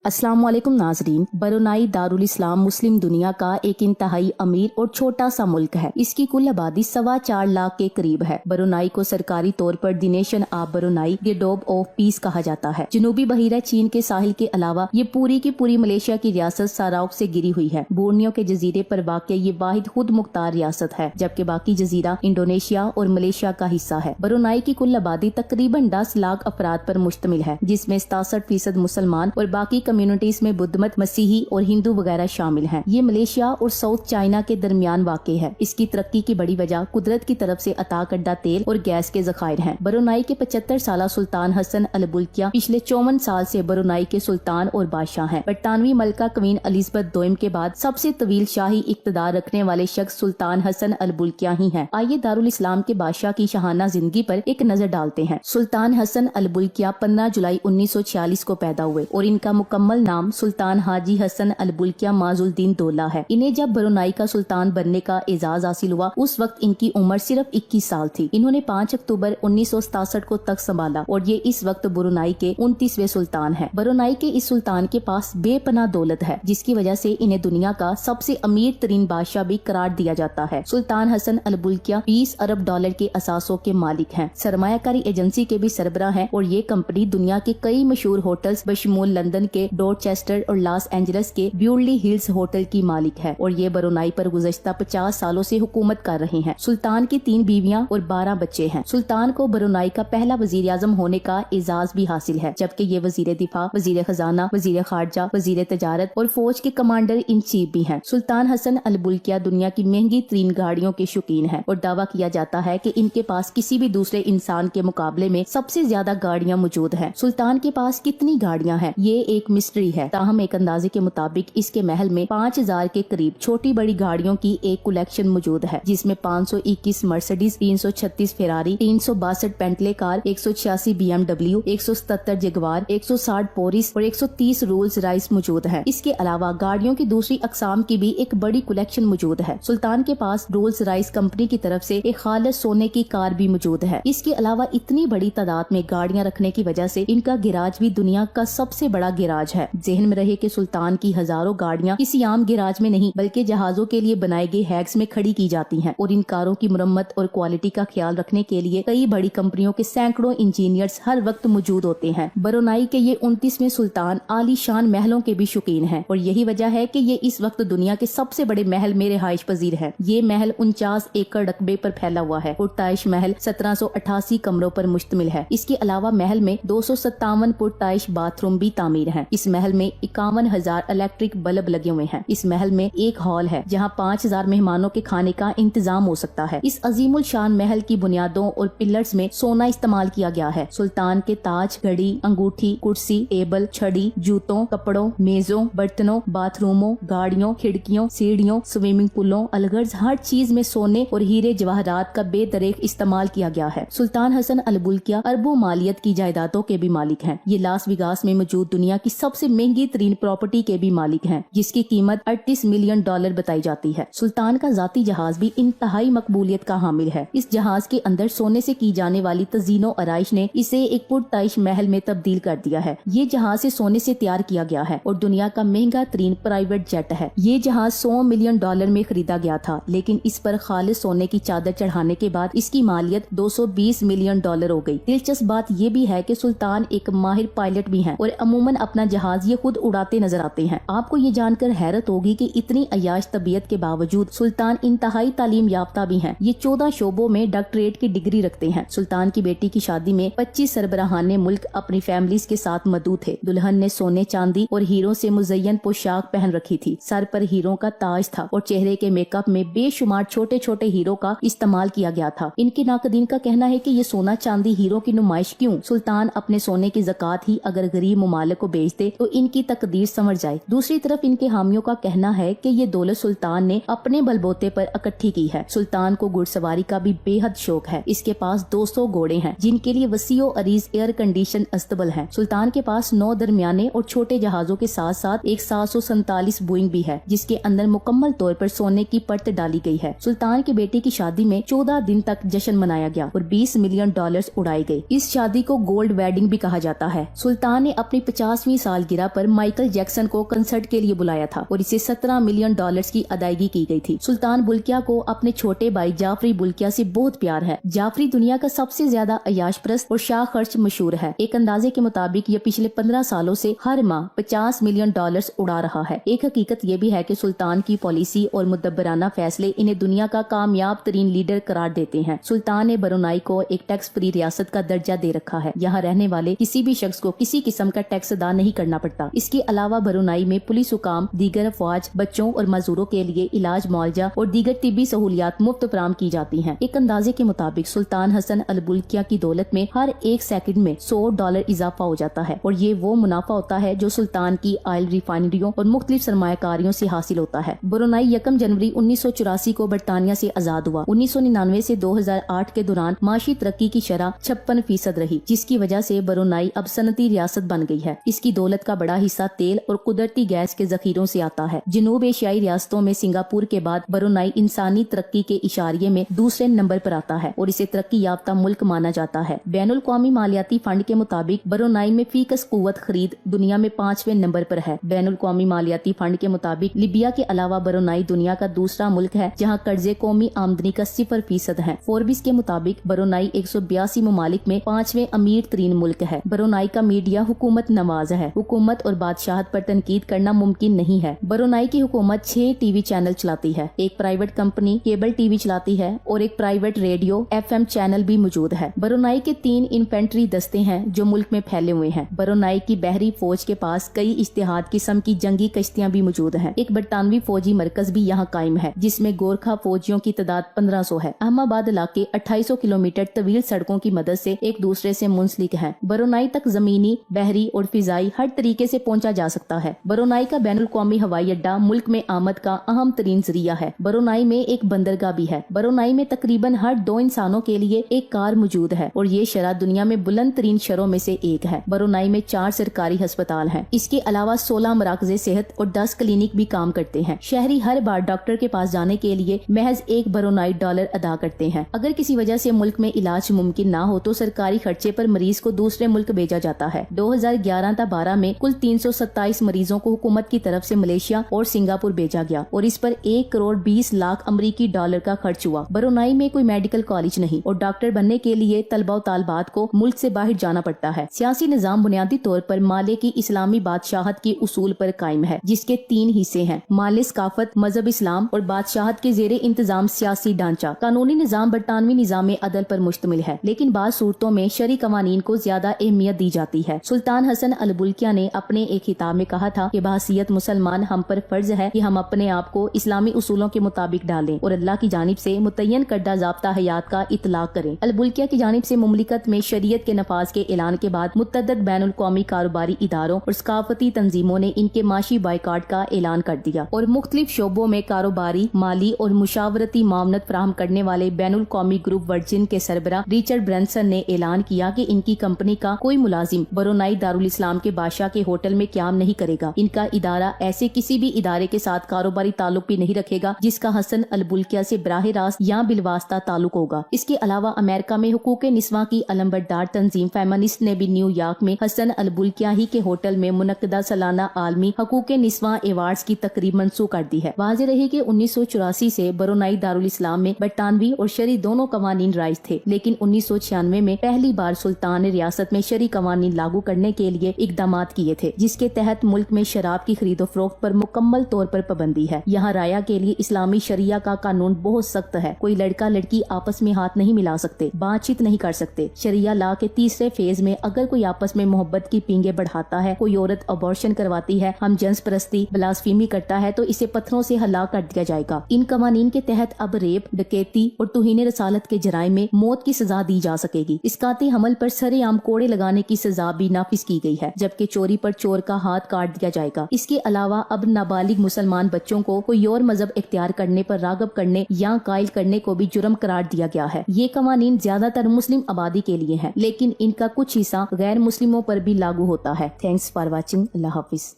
अस्सलाम वालेकुम नाजरीन। ब्रुनाई दारुल इस्लाम मुस्लिम दुनिया का एक इंतहाई अमीर और छोटा सा मुल्क है। इसकी कुल आबादी 4.25 लाख के करीब है। ब्रुनाई को सरकारी तौर पर द नेशन ऑफ ब्रुनाई गिडोब ऑफ पीस कहा जाता है। जनूबी बहिरा चीन के साहिल के अलावा ये पूरी की पूरी मलेशिया की रियासत साराउक से गिरी हुई है। बोर्नियो के जजीरे पर वाक़ ये वाहिद खुद मुख्तार रियासत है, जबकि बाकी जजीरा इंडोनेशिया और मलेशिया का हिस्सा है। ब्रुनाई की कुल आबादी तकरीबन 10 लाख अफराद पर मुश्तमिल है, जिसमें 67% मुसलमान और बाकी कम्युनिटीज में बुद्ध मत, मसीही और हिंदू वगैरह शामिल हैं। ये मलेशिया और साउथ चाइना के दरमियान वाक़ है। इसकी तरक्की की बड़ी वजह कुदरत की तरफ से अता करदा तेल और गैस के ज़खायर हैं। ब्रुनाई के 75 साला सुल्तान हसन अल बुल्किया पिछले 54 साल से ब्रुनाई के सुल्तान और बादशाह हैं। 98वीं मलका क्वीन एलिजबेथ दोइम के बाद सबसे तवील शाही इक़्तिदार रखने वाले शख्स सुल्तान हसन अल बुल्किया ही हैं। आइए दारुल इस्लाम के बादशाह की शाहाना जिंदगी पर एक नजर डालते हैं। सुल्तान हसन अल बुल्किया 15 जुलाई 1946 को पैदा हुए और इनका मुकम्मल नाम सुल्तान हाजी हसन अल बुल्किया माजुद्दीन दौला है। इन्हें जब ब्रुनाई का सुल्तान बनने का एजाज हासिल हुआ उस वक्त इनकी उम्र सिर्फ 21 साल थी। इन्होंने 5 अक्टूबर 1967 को तख्त संभाला और ये इस वक्त ब्रुनाई के 29वें सुल्तान है। ब्रुनाई के इस सुल्तान के पास बेपनाह दौलत है, जिसकी वजह से इन्हें दुनिया का सबसे अमीर तरीन बादशाह भी करार दिया जाता है। सुल्तान हसन अल बुल्किया 20 अरब डॉलर के असासों के मालिक हैं। सरमायाकारी एजेंसी के भी सरबराह हैं और ये कंपनी दुनिया के कई मशहूर होटल्स बशमूल लंदन के डॉरचेस्टर और लॉस एंजलिस के ब्यूरली हिल्स होटल की मालिक है और ये ब्रुनाई पर गुज़श्ता 50 सालों से हुकूमत कर रहे हैं। सुल्तान की 3 बीवियां और 12 बच्चे हैं। सुल्तान को ब्रुनाई का पहला वजीर आजम होने का एजाज भी हासिल है, जबकि ये वजीर दिफा, वजीर खजाना, वजीर खारजा, वजीर तजारत और फौज के कमांडर इन चीफ भी हैं। सुल्तान हसन अल बुल्किया दुनिया की महंगी तरीन गाड़ियों के शौकीन है और दावा किया जाता है कि इनके पास किसी भी दूसरे इंसान के मुकाबले में सबसे ज्यादा गाड़ियां मौजूद हैं। सुल्तान के पास कितनी गाड़ियां हैं ये एक मिस्ट्री है, ताहम एक अंदाजे के मुताबिक इसके महल में 5000 के करीब छोटी बड़ी गाड़ियों की एक कलेक्शन मौजूद है, जिसमें 521 मर्सिडीज, 336 फेरारी, 362 पेंटले कार, 186 BMW, 177 जगवार, 160 पोरिस और 130 रोल्स राइस मौजूद है। इसके अलावा गाड़ियों की दूसरी अकसाम की भी एक बड़ी कलेक्शन मौजूद है। सुल्तान के पास रोल्स राइस कंपनी की तरफ से एक खालिस सोने की कार भी मौजूद है। इसके अलावा इतनी बड़ी तादाद में गाड़ियां रखने की वजह से इनका गिराज भी दुनिया का सबसे बड़ा गिराज है। ज़हन में रहे कि सुल्तान की हजारों गाड़ियां किसी आम गिराज में नहीं बल्कि जहाजों के लिए बनाए गए हैग्स में खड़ी की जाती हैं और इन कारों की मुरम्मत और क्वालिटी का ख्याल रखने के लिए कई बड़ी कंपनियों के सैकड़ों इंजीनियर्स हर वक्त मौजूद होते हैं। ब्रुनाई के ये 29वें सुल्तान आलीशान महलों के भी शौकीन हैं और यही वजह है कि ये इस वक्त दुनिया के सबसे बड़े महल में रिहाइश पजीर है। ये महल 49 एकड़ रकबे पर फैला हुआ है। पुरताइश महल 1788 कमरों पर मुश्तमिल है। इसके अलावा महल में 257 पुरताइश बाथरूम भी तामीर है। इस महल में 51,000 इलेक्ट्रिक बल्ब लगे हुए हैं। इस महल में एक हॉल है जहाँ 5000 मेहमानों के खाने का इंतजाम हो सकता है। इस अजीमुल शान महल की बुनियादों और पिलर्स में सोना इस्तेमाल किया गया है। सुल्तान के ताज, घड़ी, अंगूठी, कुर्सी, टेबल, छड़ी, जूतों, कपड़ों, मेजों, बर्तनों, बाथरूमों, गाड़ियों, खिड़कियों, सीढ़ियों, स्विमिंग पूलों, अलगर्ज हर चीज में सोने और हीरे जवाहरात का बेदरेक इस्तेमाल किया गया है। सुल्तान हसन अल बुल्किया अरबों मालियत की जायदादों के भी मालिक हैं। ये लास वेगास में मौजूद दुनिया की सबसे महंगी तरीन प्रॉपर्टी के भी मालिक हैं, जिसकी कीमत 38 मिलियन डॉलर बताई जाती है। सुल्तान का जाती जहाज भी इंतहाई मकबूलियत का हामिल है। इस जहाज के अंदर सोने से की जाने वाली तजीनो आराइश ने इसे एक पुरताइश महल में तब्दील कर दिया है। ये जहाज से सोने से तैयार किया गया है और दुनिया का महंगा तरीन प्राइवेट जेट है। ये जहाज 100 मिलियन डॉलर में खरीदा गया था, लेकिन इस पर खालिस सोने की चादर चढ़ाने के बाद इसकी मालियत 220 मिलियन डॉलर हो गई। दिलचस्प बात ये भी है कि सुल्तान एक माहिर पायलट भी हैं और अमूमन अपना जहाज ये खुद उड़ाते नजर आते हैं। आपको ये जानकर हैरत होगी कि इतनी अयाश तबीयत के बावजूद सुल्तान इंतहाई तालीम याफ्ता भी हैं। ये 14 शोबों में डॉक्टरेट की डिग्री रखते हैं। सुल्तान की बेटी की शादी में 25 सरबराहाने मुल्क अपनी फैमिलीज के साथ मौजूद थे। दुल्हन ने सोने, चांदी और हीरों से मुज़य्यन पोशाक पहन रखी थी। सर पर हीरों का ताज था और चेहरे के मेकअप में बेशुमार छोटे छोटे हीरों का इस्तेमाल किया गया था। इनके नाकदीन का कहना है कि ये सोना चांदी हीरों की नुमाइश क्यों? सुल्तान अपने सोने की ज़कात ही अगर गरीब मुमालिक को बेच दे तो इनकी तकदीर समझ जाए। दूसरी तरफ इनके हामियों का कहना है कि ये दौलत सुल्तान ने अपने बलबोते पर इकट्ठी की है। सुल्तान को घुड़सवारी का भी बेहद शौक है। इसके पास 200 घोड़े हैं जिनके लिए वसीओ अरीज एयर कंडीशन अस्तबल है। सुल्तान के पास 9 दरमियाने और छोटे जहाजों के साथ साथ एक 747 बोइंग भी है, जिसके अंदर मुकम्मल तौर पर सोने की परत डाली गई है। सुल्तान की बेटी की शादी में 14 दिन तक जश्न मनाया गया और 20 मिलियन डॉलर्स उड़ाए गए। इस शादी को गोल्ड वेडिंग भी कहा जाता है। सुल्तान ने अपनी 50वीं साल सालगिरह पर माइकल जैक्सन को कंसर्ट के लिए बुलाया था और इसे $17 मिलियन की अदायगी की गई थी। सुल्तान बुल्किया को अपने छोटे भाई जाफरी बुल्किया से बहुत प्यार है। जाफरी दुनिया का सबसे ज्यादा अयाशप्रस्त और शाह खर्च मशहूर है। एक अंदाजे के मुताबिक ये पिछले 15 सालों से हर माह $50 मिलियन उड़ा रहा है। एक हकीकत ये भी है कि सुल्तान की पॉलिसी और मुदब्बराना फैसले इन्हें दुनिया का कामयाब तरीन लीडर करार देते हैं। सुल्तान ने ब्रुनाई को एक टैक्स फ्री रियासत का दर्जा दे रखा है। यहाँ रहने वाले किसी भी शख्स को किसी किस्म का टैक्स अदा नहीं करना पड़ता। इसके अलावा ब्रुनाई में पुलिस हुकाम, दीगर अफवाज, बच्चों और मजदूरों के लिए इलाज, मुआवजा और दीगर तिब्बी सहूलियात मुफ्त फराहम की जाती हैं। एक अंदाजे के मुताबिक सुल्तान हसन अल बुल्किया की दौलत में हर एक सेकंड में $100 इजाफा हो जाता है और ये वो मुनाफा होता है जो सुल्तान की ऑयल रिफाइनरियों और मुख्तलिफ सरमायाकारियों से हासिल होता है। ब्रुनाई 1 जनवरी 1984 को बरतानिया से आजाद हुआ। 1999 से 2008 के दौरान माशी तरक्की की शरह 56% रही, जिसकी वजह से ब्रुनाई अब सनती रियासत बन गई है। इसकी दौलत का बड़ा हिस्सा तेल और कुदरती गैस के जखीरों से आता है। जनूब एशियाई रियासतों में सिंगापुर के बाद ब्रुनाई इंसानी तरक्की के इशारे में दूसरे नंबर पर आता है और इसे तरक्की याफ्ता मुल्क माना जाता है। बैनुल कौमी मालियाती फंड के मुताबिक ब्रुनाई में फीकस कुव्वत खरीद दुनिया में 5वें नंबर पर है। बैनुल कौमी मालियाती फंड के मुताबिक लिबिया के अलावा ब्रुनाई दुनिया का दूसरा मुल्क है जहाँ कर्जे कौमी आमदनी का 0% है। फोर्ब्स के मुताबिक ब्रुनाई 182 ममालिक में 5वें अमीर तरीन मुल्क है। ब्रुनाई का मीडिया हुकूमत नवाज है। हुकूमत और बादशाहत पर तनकीद करना मुमकिन नहीं है। ब्रुनाई की हुकूमत 6 टीवी चैनल चलाती है। एक प्राइवेट कंपनी केबल टीवी चलाती है और एक प्राइवेट रेडियो FM चैनल भी मौजूद है। ब्रुनाई के 3 इन्फेंट्री दस्ते हैं जो मुल्क में फैले हुए हैं। ब्रुनाई की बहरी फौज के पास कई इज्तिहाद किस्म की जंगी कश्तियां भी मौजूद हैं। एक बरतानवी फौजी मरकज भी यहाँ कायम है जिसमें गोरखा फौजियों की तादाद 1500 है। अहमदाबाद इलाके 2800 किलोमीटर तवील सड़कों की मदद से एक दूसरे से मुंसलिक हैं। ब्रुनाई तक जमीनी, बहरी और फिजाई हर तरीके से पहुंचा जा सकता है। ब्रुनाई का बैनुल कौमी हवाई अड्डा मुल्क में आमद का अहम तरीन जरिया है। ब्रुनाई में एक बंदरगाह भी है। ब्रुनाई में तकरीबन हर 2 इंसानों के लिए एक कार मौजूद है और ये शरह दुनिया में बुलंद तरीन शहरों में से एक है। ब्रुनाई में 4 सरकारी अस्पताल हैं। इसके अलावा 16 मराकज़े सेहत और 10 क्लिनिक भी काम करते हैं। शहरी हर बार डॉक्टर के पास जाने के लिए महज $1 ब्रुनाई अदा करते हैं। अगर किसी वजह से मुल्क में इलाज मुमकिन ना हो तो सरकारी खर्चे पर मरीज को दूसरे मुल्क भेजा जाता है। 2011-12 में कुल 327 मरीजों को हुकूमत की तरफ से मलेशिया और सिंगापुर भेजा गया और इस पर $1 करोड़ 20 लाख अमरीकी डॉलर का खर्च हुआ। ब्रुनाई में कोई मेडिकल कॉलेज नहीं और डॉक्टर बनने के लिए तलबा और तालबात को मुल्क से बाहर जाना पड़ता है। सियासी निजाम बुनियादी तौर पर माले की इस्लामी बादशाहत के उसूल पर कायम है जिसके 3 हिस्से हैं: माले सकाफत, मजहब इस्लाम और बादशाहत के जेरे इंतजाम सियासी ढांचा। कानूनी निजाम बरतानवी निजाम अदल पर मुश्तमिल है लेकिन बाज़ सूरतों में शरी कवानीन को ज्यादा अहमियत दी जाती है। सुल्तान हसन अल बुल्किया ने अपने एक खिताब में कहा था कि बहसीयत मुसलमान हम पर फर्ज है कि हम अपने आप को इस्लामी उसूलों के मुताबिक डालें और अल्लाह की जानिब से मुतय्यन करदा ज़ाब्ता हयात का इतलाक करें। अल बुल्किया की जानिब से मुमलिकत में शरीयत के नफाज के ऐलान के बाद मुतअद्दिद बैनुल कौमी कारोबारी इदारों और सकाफती तंजीमों ने इनके माशी बाइकाट का ऐलान कर दिया और मुख्तलिफ शोबों में कारोबारी, माली और मुशावरती मामनत फराहम करने वाले बैनुल कौमी ग्रुप वर्जिन के सरबरा रिचर्ड ब्रैंसन ने ऐलान किया कि इनकी कंपनी का कोई मुलाजिम ब्रुनाई दारुल इस्लाम के बादशाह के होटल में क्याम नहीं करेगा। इनका इदारा ऐसे किसी भी इदारे के साथ कारोबारी ताल्लुक भी नहीं रखेगा जिसका हसन अल बुल्किया से बराह रास्त या बिलवास्ता ताल्लुक होगा। इसके अलावा अमेरिका में हुकूक निस्वा की अलंबरदार तंजीम फेमिनिस्ट ने भी न्यूयॉर्क में हसन अल बुल्किया ही के होटल में मुनक्कदा सालाना आलमी हुकूक निस्वा अवार्ड्स की तकरीब मंसूख कर दी है। वाज़ेह रही कि 1984 से ब्रुनाई दारुल इस्लाम में बरतानवी और शरी दोनों कवानीन राइज थे लेकिन 1996 में पहली बार सुल्तान ने रियासत में शरी कवानीन लागू करने के लिए इकदाम किए थे जिसके तहत मुल्क में शराब की खरीदो फरोख्त पर मुकम्मल तौर पर पाबंदी है। यहाँ राया के लिए इस्लामी शरिया का कानून बहुत सख्त है। कोई लड़का लड़की आपस में हाथ नहीं मिला सकते, बातचीत नहीं कर सकते। शरिया लॉ के तीसरे फेज में अगर कोई आपस में मोहब्बत की पींगे बढ़ाता है, कोई औरत अबॉर्शन करवाती है, हम जिन्स परस्ती, ब्लास्फेमी करता है तो इसे पत्थरों से हलाक कर दिया जाएगा। इन कवानीन के तहत अब रेप, डकैती और तौहीन रसालत के जराइम में मौत की सजा दी जा सकेगी। इसकाती हमल पर सरेआम कोड़े लगाने की सजा भी नाफिज की गई है जबकि चोरी पर चोर का हाथ काट दिया जाएगा। इसके अलावा अब नाबालिग मुसलमान बच्चों को कोई और मजहब इख्तियार करने पर रागब करने या कायल करने को भी जुर्म करार दिया गया है। ये कवानीन ज्यादातर मुस्लिम आबादी के लिए है लेकिन इनका कुछ हिस्सा गैर मुस्लिमों पर भी लागू होता है। Thanks for watching. Allah Hafiz.